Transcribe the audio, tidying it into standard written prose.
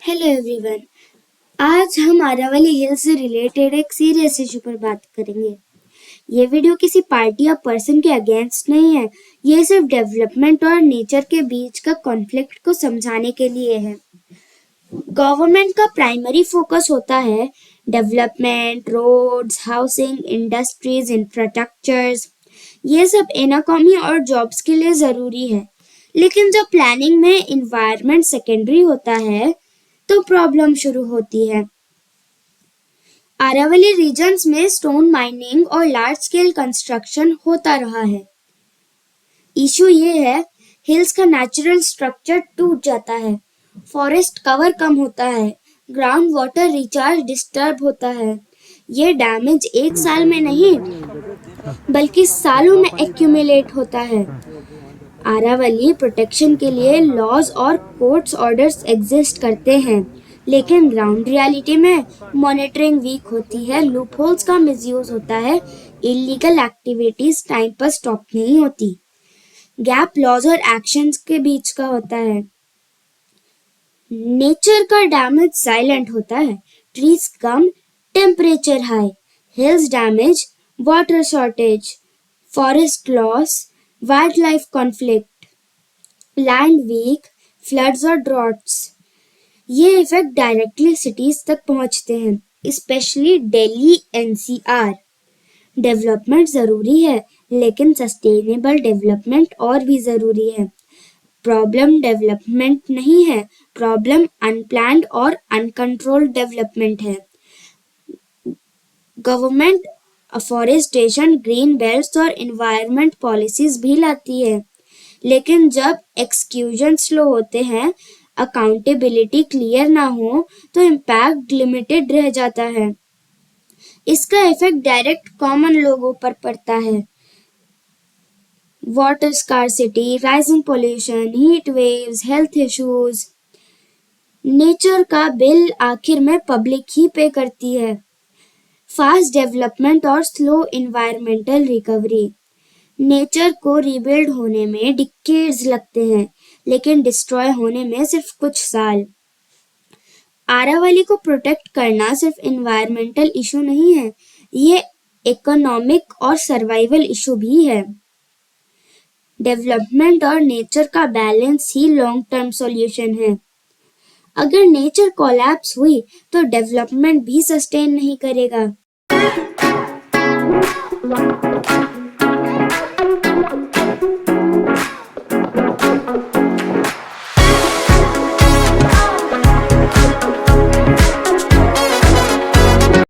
Hello everyone. आज हम Aravalli hills से रिलेटेड एक सीरियस इशू पर बात करेंगे। ये वीडियो किसी पार्टी या पर्सन के अगेंस्ट नहीं है। ये सिर्फ डेवलपमेंट और नेचर के बीच का कॉन्फ्लिक्ट को समझाने के लिए है। गवर्नमेंट का प्राइमरी फोकस होता है development, roads, housing, industries, infrastructures. ये सब इकोनॉमी और जॉब्स के लिए जरूरी है। लेकिन जब प्लानिंग में इन्वायरमेंट सेकेंडरी होता है तो प्रॉब्लम शुरू होती है। आरावली रीजन्स में स्टोन माइनिंग और लार्ज स्केल कंस्ट्रक्शन होता रहा है। इशू ये है, हिल्स का नेचुरल स्ट्रक्चर टूट जाता है, फॉरेस्ट कवर कम होता है, ग्राउंड वाटर रिचार्ज डिस्टर्ब होता है। ये डैमेज एक साल में नहीं बल्कि सालों में एक्यूमुलेट होता है। आरावली प्रोटेक्शन के लिए लॉज और कोर्ट्स ऑर्डर्स एग्जिस्ट करते हैं, लेकिन ग्राउंड रियलिटी में मॉनिटरिंग वीक होती है, लूपहोल्स का मिसयूज होता है, इलीगल एक्टिविटीज टाइम पर स्टॉप नहीं होती। गैप लॉज और एक्शंस के बीच का होता है। नेचर का डैमेज साइलेंट होता है, ट्रीज कम, temperature high, hills damage, water shortage, forest loss, wildlife conflict, land weak, floods और ड्रॉट्स। ये इफेक्ट डायरेक्टली सिटीज तक पहुंचते हैं, स्पेशली दिल्ली एनसीआर। डेवलपमेंट जरूरी है, लेकिन सस्टेनेबल डेवलपमेंट और भी जरूरी है। प्रॉब्लम डेवलपमेंट नहीं है, प्रॉब्लम अनप्लान्ड और अनकंट्रोल्ड डेवलपमेंट है। गवर्नमेंट अफॉरेस्टेशन, ग्रीन बेल्ट्स और एनवायरनमेंट पॉलिसीज भी लाती है, लेकिन जब एक्सक्यूजन स्लो होते हैं, अकाउंटेबिलिटी क्लियर ना हो तो इम्पैक्ट लिमिटेड रह जाता है। इसका इफेक्ट डायरेक्ट कॉमन लोगों पर पड़ता है। Water scarcity, rising pollution, heat waves, health issues. Nature का बिल आखिर में पब्लिक ही पे करती है। फास्ट डेवलपमेंट और स्लो एनवायरमेंटल रिकवरी। नेचर को रिबिल्ड होने में डिकेड्स लगते हैं, लेकिन डिस्ट्रॉय होने में सिर्फ कुछ साल। आरावली को प्रोटेक्ट करना सिर्फ एनवायरमेंटल इशू नहीं है, ये इकोनॉमिक और सर्वाइवल इशू भी है। डेवलपमेंट और नेचर का बैलेंस ही लॉन्ग टर्म सॉल्यूशन है। अगर नेचर कोलैप्स हुई तो डेवलपमेंट भी सस्टेन नहीं करेगा।